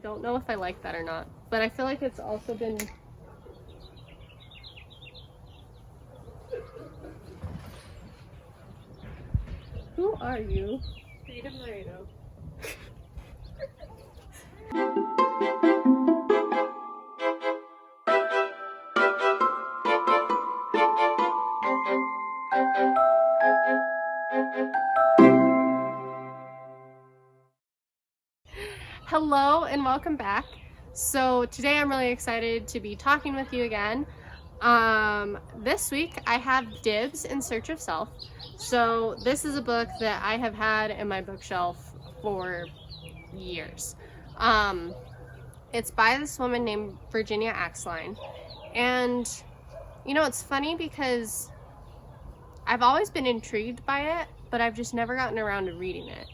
Don't know if I like that or not, but I feel like it's also been... Who are you? Freedom Laredo. Hello and welcome back. So today I'm really excited to be talking with you again. This week I have Dibs in Search of Self. So this is a book that I have had in my bookshelf for years. It's by this woman named Virginia Axline. And you know, it's funny because I've always been intrigued by it, but I've just never gotten around to reading it.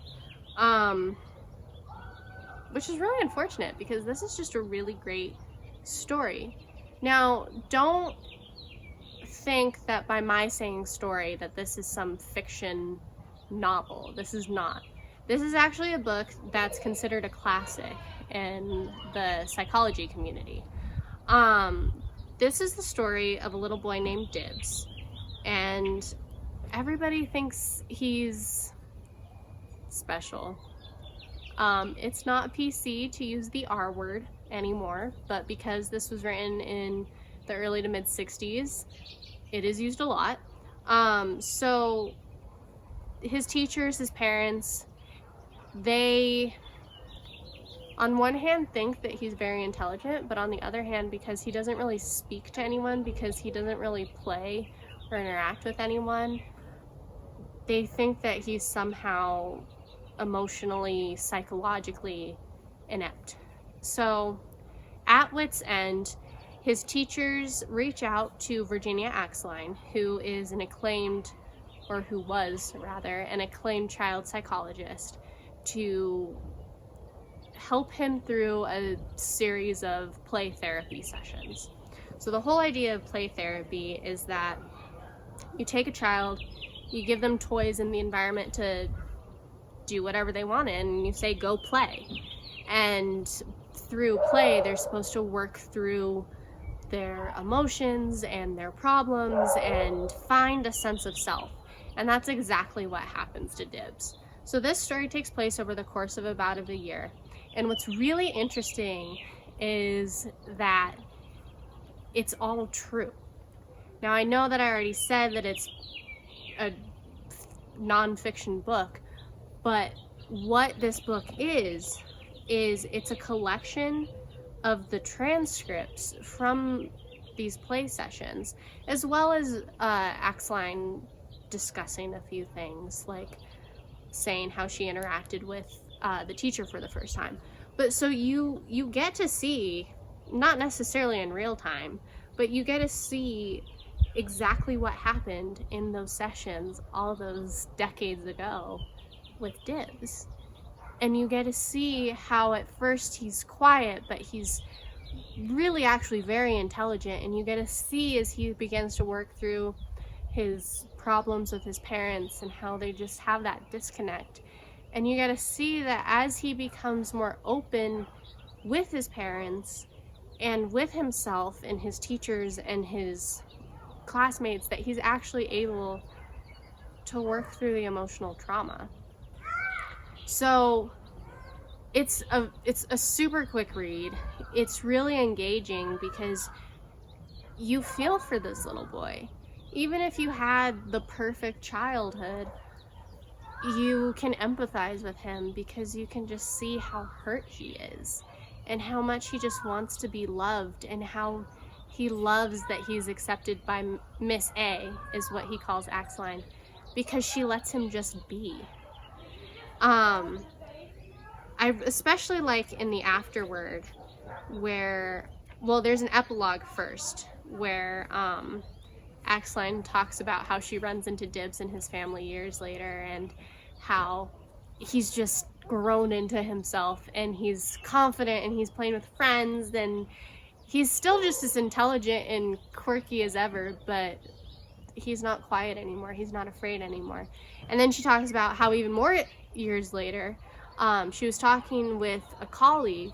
Which is really unfortunate because this is just a really great story. Now, don't think that by my saying story that this is some fiction novel. This is not. This is actually a book that's considered a classic in the psychology community. This is the story of a little boy named Dibs, and everybody thinks he's special. It's not PC to use the R word anymore, but because this was written in the early to mid 60s, it is used a lot. So his teachers, his parents, they on one hand think that he's very intelligent, but on the other hand, because he doesn't really speak to anyone, because he doesn't really play or interact with anyone, they think that he's somehow emotionally, psychologically inept. So at wit's end, his teachers reach out to Virginia Axline, who is an acclaimed, or who was rather, an acclaimed child psychologist, to help him through a series of play therapy sessions. So the whole idea of play therapy is that you take a child, you give them toys in the environment to do whatever they want in, and you say, go play. And through play, they're supposed to work through their emotions and their problems and find a sense of self. And that's exactly what happens to Dibs. So this story takes place over the course of about a year. And what's really interesting is that it's all true. Now, I know that I already said that it's a nonfiction book, but what this book is it's a collection of the transcripts from these play sessions, as well as Axline discussing a few things, like saying how she interacted with the teacher for the first time. But so you get to see, not necessarily in real time, but you get to see exactly what happened in those sessions all those decades ago with Dibs. And you get to see how at first he's quiet, but he's really actually very intelligent, and you get to see as he begins to work through his problems with his parents and how they just have that disconnect. And you get to see that as he becomes more open with his parents and with himself and his teachers and his classmates, that he's actually able to work through the emotional trauma. So it's a super quick read. It's really engaging because you feel for this little boy. Even if you had the perfect childhood, you can empathize with him because you can just see how hurt he is and how much he just wants to be loved, and how he loves that he's accepted by Miss A, is what he calls Axline, because she lets him just be. I especially like in the afterword where, well, there's an epilogue first where Axline talks about how she runs into Dibs and his family years later, and how he's just grown into himself, and he's confident, and he's playing with friends, and he's still just as intelligent and quirky as ever, but he's not quiet anymore. He's not afraid anymore. And then she talks about how even more years later, she was talking with a colleague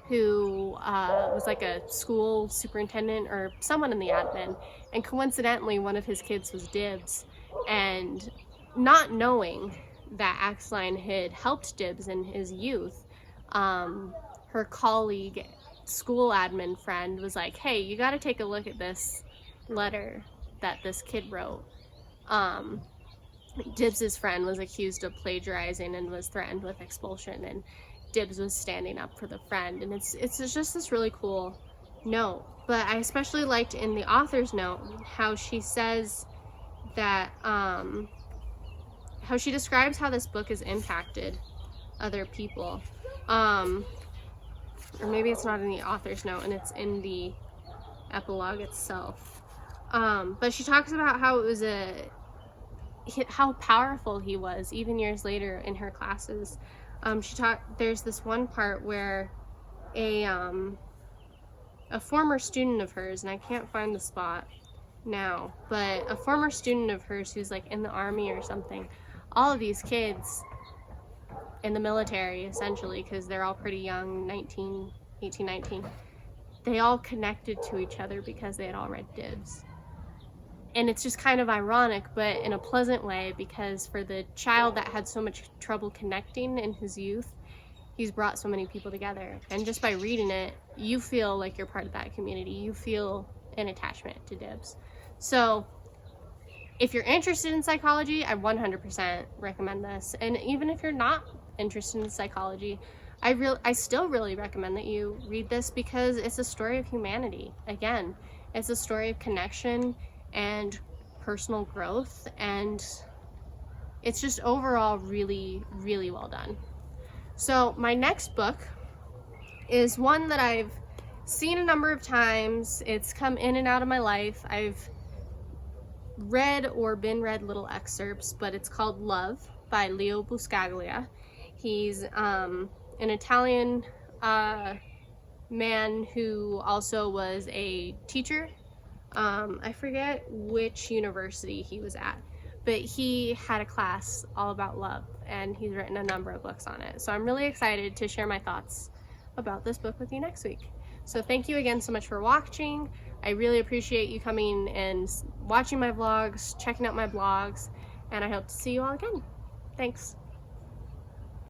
who was like a school superintendent or someone in the admin, and coincidentally one of his kids was Dibs, and not knowing that Axline had helped Dibs in his youth, her colleague, school admin friend, was like, hey, you got to take a look at this letter that this kid wrote. Dibs's friend was accused of plagiarizing and was threatened with expulsion, and Dibs was standing up for the friend, and it's just this really cool note. But I especially liked in the author's note how she says that how she describes how this book has impacted other people, or maybe it's not in the author's note and it's in the epilogue itself, but she talks about how it was how powerful he was even years later in her classes. There's this one part where a former student of hers, and I can't find the spot now, but a former student of hers who's like in the army or something, all of these kids in the military essentially, because they're all pretty young, 18, 19, they all connected to each other because they had all read Dibs. And it's just kind of ironic, but in a pleasant way, because for the child that had so much trouble connecting in his youth, he's brought so many people together. And just by reading it, you feel like you're part of that community. You feel an attachment to Dibs. So if you're interested in psychology, I 100% recommend this. And even if you're not interested in psychology, I still really recommend that you read this, because it's a story of humanity. Again, it's a story of connection and personal growth, and it's just overall really, really well done. So my next book is one that I've seen a number of times. It's come in and out of my life. I've read or been read little excerpts, but it's called Love by Leo Buscaglia. He's an Italian man who also was a teacher. I forget which university he was at, but he had a class all about love, and he's written a number of books on it. So I'm really excited to share my thoughts about this book with you next week. So thank you again so much for watching. I really appreciate you coming and watching my vlogs, checking out my blogs, and I hope to see you all again. Thanks.